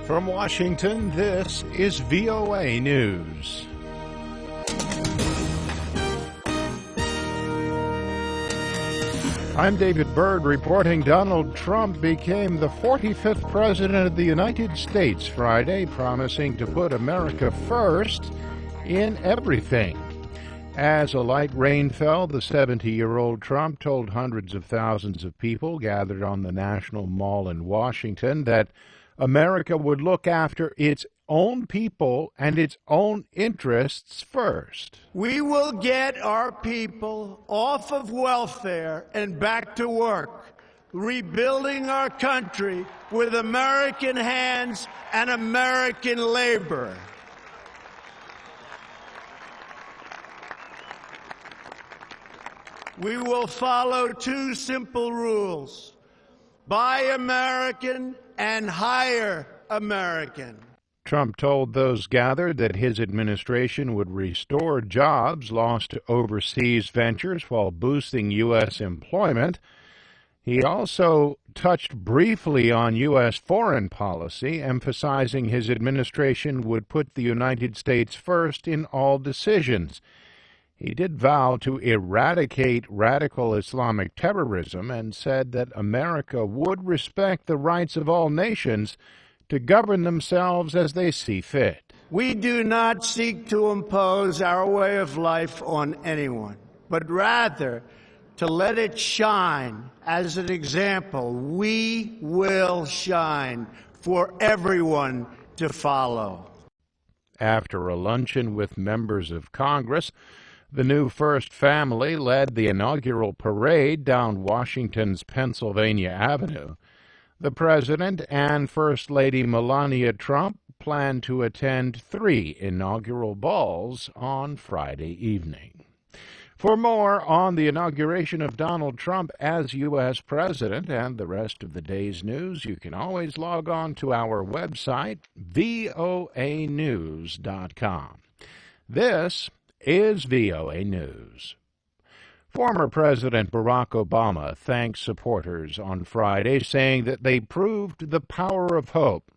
From Washington, this is VOA News. I'm David Byrd reporting Donald Trump became the 45th President of the United States Friday, promising to put America first in everything. As a light rain fell, the 70-year-old Trump told hundreds of thousands of people gathered on the National Mall in Washington that America would look after its own people and its own interests first. We will get our people off of welfare and back to work, rebuilding our country with American hands and American labor. We will follow two simple rules: buy American and hire American. Trump told those gathered that his administration would restore jobs lost to overseas ventures while boosting U.S. employment. He also touched briefly on U.S. foreign policy, emphasizing his administration would put the United States first in all decisions. He did vow to eradicate radical Islamic terrorism and said that America would respect the rights of all nations to govern themselves as they see fit. We do not seek to impose our way of life on anyone, but rather to let it shine as an example. We will shine for everyone to follow. After a luncheon with members of Congress, the new First Family led the inaugural parade down Washington's Pennsylvania Avenue. The President and First Lady Melania Trump plan to attend 3 inaugural balls on Friday evening. For more on the inauguration of Donald Trump as U.S. President and the rest of the day's news, you can always log on to our website, voanews.com. This is VOA News. Former President Barack Obama thanked supporters on Friday, saying that they proved the power of hope.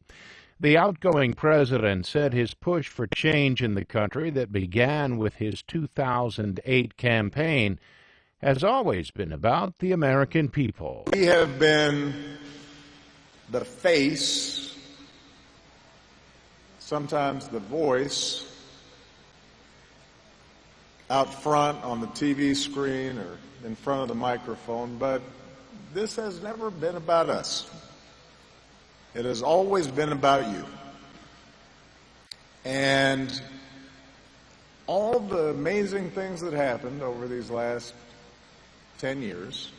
The outgoing president said his push for change in the country that began with his 2008 campaign has always been about the American people. We have been the face, sometimes the voice, out front on the TV screen or in front of the microphone, but this has never been about us. It has always been about you. And all the amazing things that happened over these last 10 years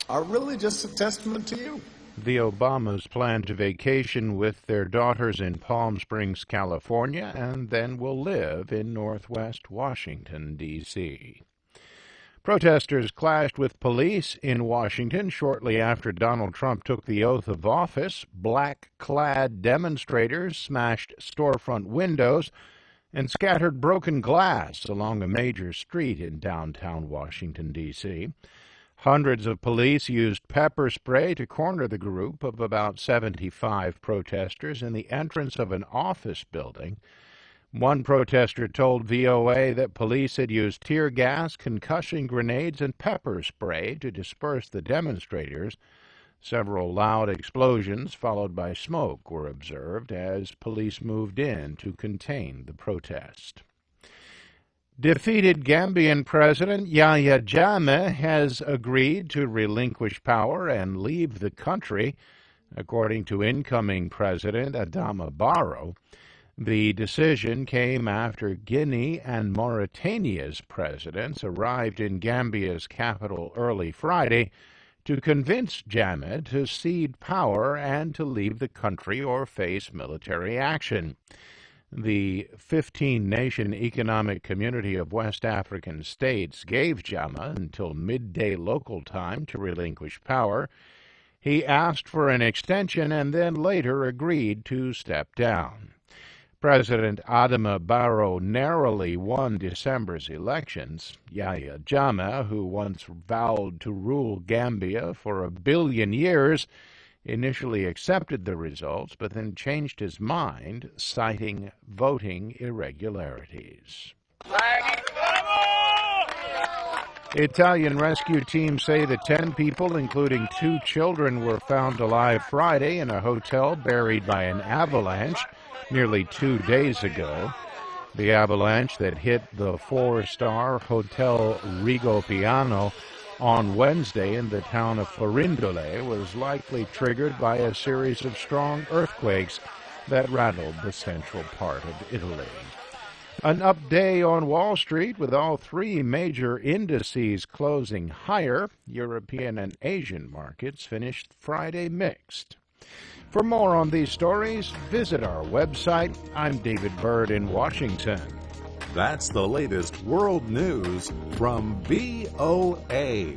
are really just a testament to you. The Obamas plan to vacation with their daughters in Palm Springs, California, and then will live in northwest Washington, D.C. Protesters clashed with police in Washington shortly after Donald Trump took the oath of office. Black-clad demonstrators smashed storefront windows and scattered broken glass along a major street in downtown Washington, D.C. Hundreds of police used pepper spray to corner the group of about 75 protesters in the entrance of an office building. One protester told VOA that police had used tear gas, concussion grenades, and pepper spray to disperse the demonstrators. Several loud explosions, followed by smoke, were observed as police moved in to contain the protest. Defeated Gambian President Yahya Jammeh has agreed to relinquish power and leave the country, according to incoming President Adama Barrow. The decision came after Guinea and Mauritania's presidents arrived in Gambia's capital early Friday to convince Jammeh to cede power and to leave the country or face military action. The 15-nation economic community of West African states gave Jammeh until midday local time to relinquish power. He asked for an extension and then later agreed to step down. President Adama Barrow narrowly won December's elections. Yahya Jammeh, who once vowed to rule Gambia for 1 billion years, initially accepted the results, but then changed his mind, citing voting irregularities. Italian rescue teams say that 10 people, including 2 children, were found alive Friday in a hotel buried by an avalanche nearly 2 days ago. The avalanche that hit the 4-star Hotel Rigopiano on Wednesday in the town of Forindole was likely triggered by a series of strong earthquakes that rattled the central part of Italy. An up day on Wall Street with all 3 major indices closing higher. European and Asian markets finished Friday mixed. For more on these stories, visit our website. I'm David Byrd in Washington. That's the latest world news from VOA.